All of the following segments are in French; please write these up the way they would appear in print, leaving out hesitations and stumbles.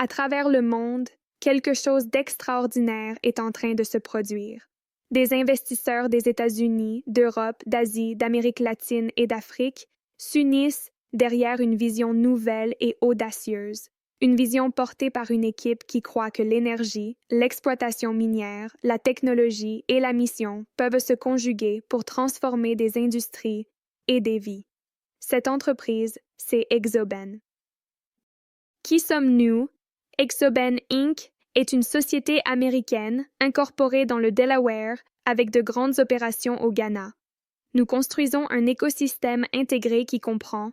À travers le monde, quelque chose d'extraordinaire est en train de se produire. Des investisseurs des États-Unis, d'Europe, d'Asie, d'Amérique latine et d'Afrique s'unissent derrière une vision nouvelle et audacieuse. Une vision portée par une équipe qui croit que l'énergie, l'exploitation minière, la technologie et la mission peuvent se conjuguer pour transformer des industries et des vies. Cette entreprise, c'est Exoben. Qui sommes-nous? Exoben Inc. est une société américaine incorporée dans le Delaware avec de grandes opérations au Ghana. Nous construisons un écosystème intégré qui comprend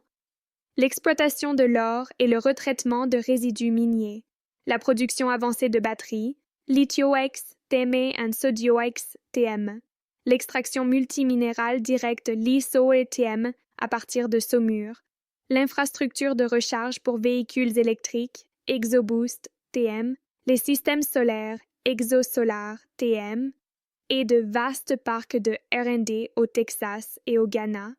l'exploitation de l'or et le retraitement de résidus miniers, la production avancée de batteries, LiTioX, TME et SodioX TM, l'extraction multiminérale directe LiSo-TM à partir de saumure, l'infrastructure de recharge pour véhicules électriques, ExoBoost TM, les systèmes solaires, ExoSolar TM, et de vastes parcs de R&D au Texas et au Ghana,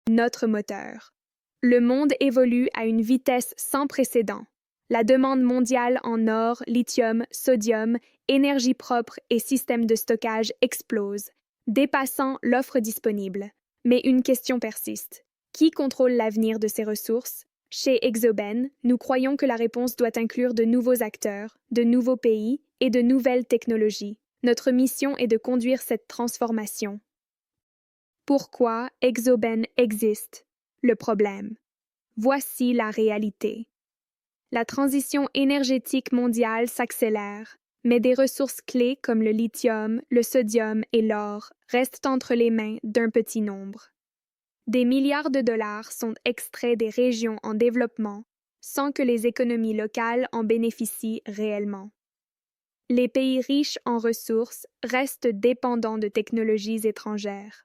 notre moteur. Le monde évolue à une vitesse sans précédent. La demande mondiale en or, lithium, sodium, énergie propre et systèmes de stockage explose, dépassant l'offre disponible. Mais une question persiste. Qui contrôle l'avenir de ces ressources? Chez Exoben, nous croyons que la réponse doit inclure de nouveaux acteurs, de nouveaux pays et de nouvelles technologies. Notre mission est de conduire cette transformation. Pourquoi Exoben existe? Le problème. Voici la réalité. La transition énergétique mondiale s'accélère, mais des ressources clés comme le lithium, le sodium et l'or restent entre les mains d'un petit nombre. Des milliards de dollars sont extraits des régions en développement sans que les économies locales en bénéficient réellement. Les pays riches en ressources restent dépendants de technologies étrangères.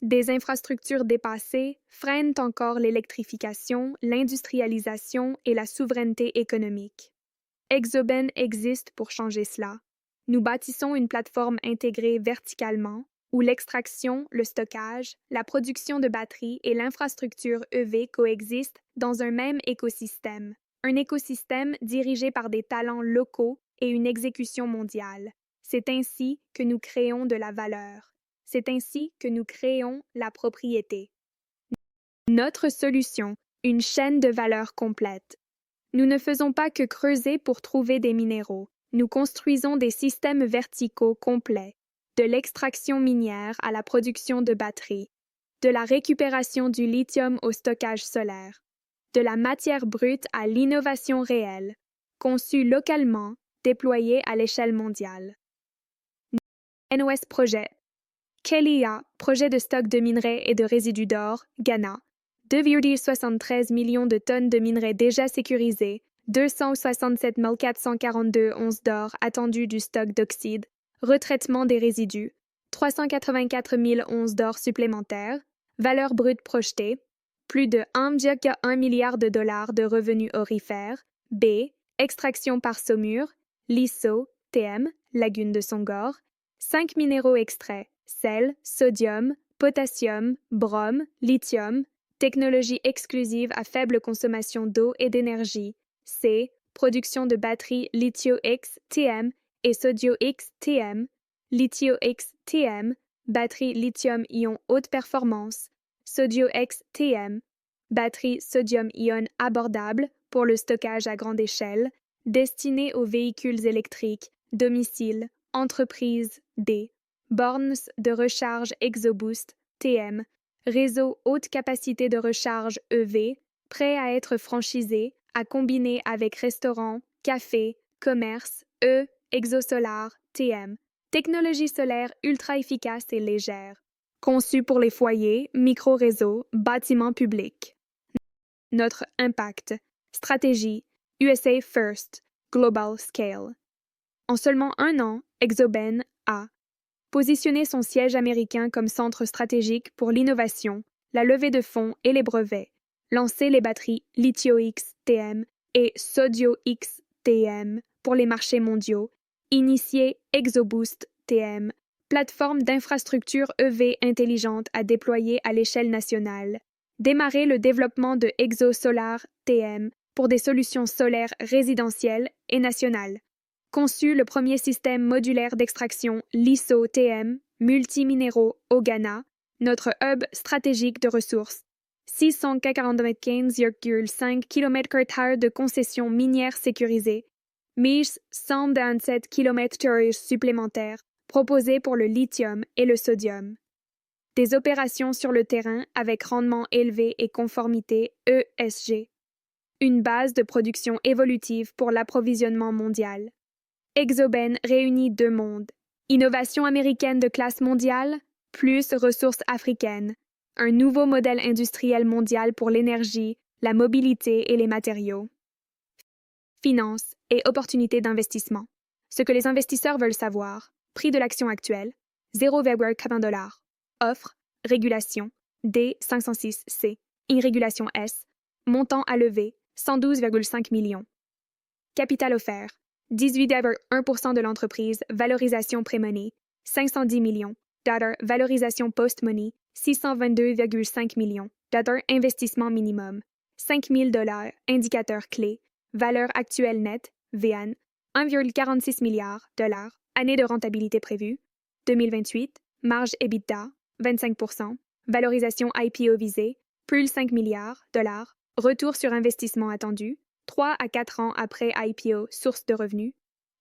Des infrastructures dépassées freinent encore l'électrification, l'industrialisation et la souveraineté économique. Exoben existe pour changer cela. Nous bâtissons une plateforme intégrée verticalement où l'extraction, le stockage, la production de batteries et l'infrastructure EV coexistent dans un même écosystème. Un écosystème dirigé par des talents locaux et une exécution mondiale. C'est ainsi que nous créons de la valeur. C'est ainsi que nous créons la propriété. Notre solution, une chaîne de valeur complète. Nous ne faisons pas que creuser pour trouver des minéraux. Nous construisons des systèmes verticaux complets, de l'extraction minière à la production de batteries, de la récupération du lithium au stockage solaire, de la matière brute à l'innovation réelle, conçue localement, déployée à l'échelle mondiale. NOS Projet. KELIA, projet de stock de minerais et de résidus d'or, Ghana, 2,73 millions de tonnes de minerais déjà sécurisés, 267 442 onces d'or attendues du stock d'oxyde, retraitement des résidus, 384 000 onces d'or supplémentaires, valeur brute projetée, plus de 1,1 milliard de dollars de revenus aurifères, B, extraction par saumure, LiSo, TM, lagune de Songor, 5 minéraux extraits, sel, sodium, potassium, brome, lithium, technologie exclusive à faible consommation d'eau et d'énergie, C, production de batteries LiTioX TM et SodioX TM, LiTioX TM, batterie lithium-ion haute performance, SodioX TM, batterie sodium-ion abordable pour le stockage à grande échelle, destinée aux véhicules électriques, domiciles, entreprises D, bornes de recharge ExoBoost TM, réseau haute capacité de recharge EV, prêt à être franchisé, à combiner avec restaurants, cafés, commerce, ExoSolar TM, technologie solaire ultra efficace et légère, conçue pour les foyers, micro-réseaux, bâtiments publics. Notre impact, stratégie, USA First, Global Scale. En seulement un an, Exoben a positionné son siège américain comme centre stratégique pour l'innovation, la levée de fonds et les brevets, lancé les batteries LiTioX TM et SodioX TM pour les marchés mondiaux, initié ExoBoost TM, plateforme d'infrastructure EV intelligente à déployer à l'échelle nationale, démarré le développement de ExoSolar TM pour des solutions solaires résidentielles et nationales. Conçu le premier système modulaire d'extraction LISO-TM multiminéraux au Ghana, notre hub stratégique de ressources. 695,5 km² de concessions minières sécurisées, 1127 km supplémentaires proposés pour le lithium et le sodium. Des opérations sur le terrain avec rendement élevé et conformité ESG. Une base de production évolutive pour l'approvisionnement mondial. Exoben réunit deux mondes. Innovation américaine de classe mondiale, plus ressources africaines. Un nouveau modèle industriel mondial pour l'énergie, la mobilité et les matériaux. Finances et opportunités d'investissement. Ce que les investisseurs veulent savoir. Prix de l'action actuelle, 0,80 $. Offre, régulation, D506C. Irrégulation S. Montant à lever, 112,5 millions. Capital offert, 18,1% de l'entreprise, valorisation pré-money, 510 millions. Valorisation post-money, 622,5 millions. Investissement minimum, 5 000 $. Indicateur clé, valeur actuelle nette, VAN, 1,46 milliard $. Année de rentabilité prévue, 2028. Marge EBITDA, 25%. Valorisation IPO visée, plus 5 milliards $. Retour sur investissement attendu, 3 à 4 ans après IPO, source de revenus,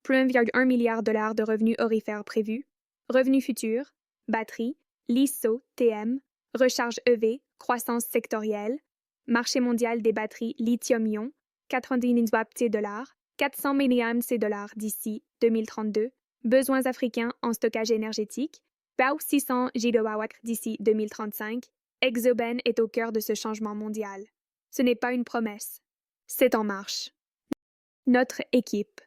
plus 1,1 milliard $ de revenus aurifères prévus. Revenus futurs, batterie, LISO, TM, recharge EV, croissance sectorielle, marché mondial des batteries lithium-ion, 90 $, 400 mAh d'ici 2032, besoins africains en stockage énergétique, BAU 600 GWh d'ici 2035, Exoben est au cœur de ce changement mondial. Ce n'est pas une promesse, c'est en marche. Notre équipe.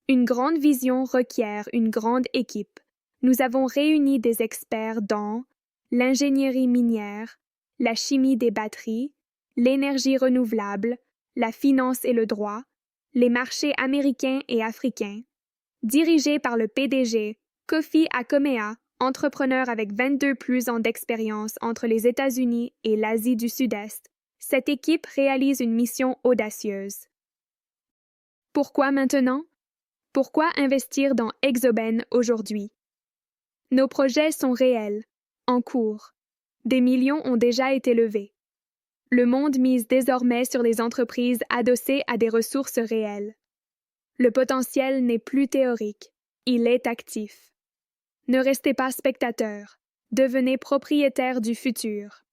Une grande vision requiert une grande équipe. Nous avons réuni des experts dans l'ingénierie minière, la chimie des batteries, l'énergie renouvelable, la finance et le droit, les marchés américains et africains. Dirigé par le PDG, Kofi Akomea, entrepreneur avec 22 ans d'expérience entre les États-Unis et l'Asie du Sud-Est, cette équipe réalise une mission audacieuse. Pourquoi maintenant? Pourquoi investir dans Exoben aujourd'hui? Nos projets sont réels, en cours. Des millions ont déjà été levés. Le monde mise désormais sur les entreprises adossées à des ressources réelles. Le potentiel n'est plus théorique, il est actif. Ne restez pas spectateur, devenez propriétaire du futur.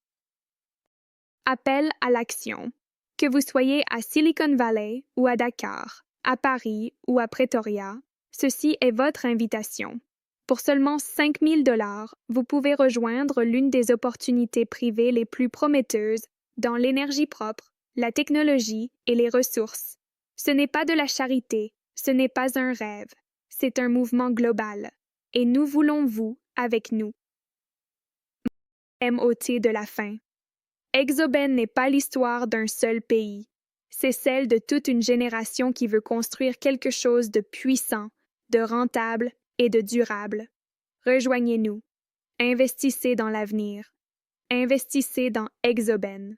Appel à l'action. Que vous soyez à Silicon Valley ou à Dakar, à Paris ou à Pretoria, ceci est votre invitation. Pour seulement 5 000 $, vous pouvez rejoindre l'une des opportunités privées les plus prometteuses dans l'énergie propre, la technologie et les ressources. Ce n'est pas de la charité, ce n'est pas un rêve, c'est un mouvement global. Et nous voulons vous avec nous. MOT de la fin. Exoben n'est pas l'histoire d'un seul pays. C'est celle de toute une génération qui veut construire quelque chose de puissant, de rentable et de durable. Rejoignez-nous. Investissez dans l'avenir. Investissez dans Exoben.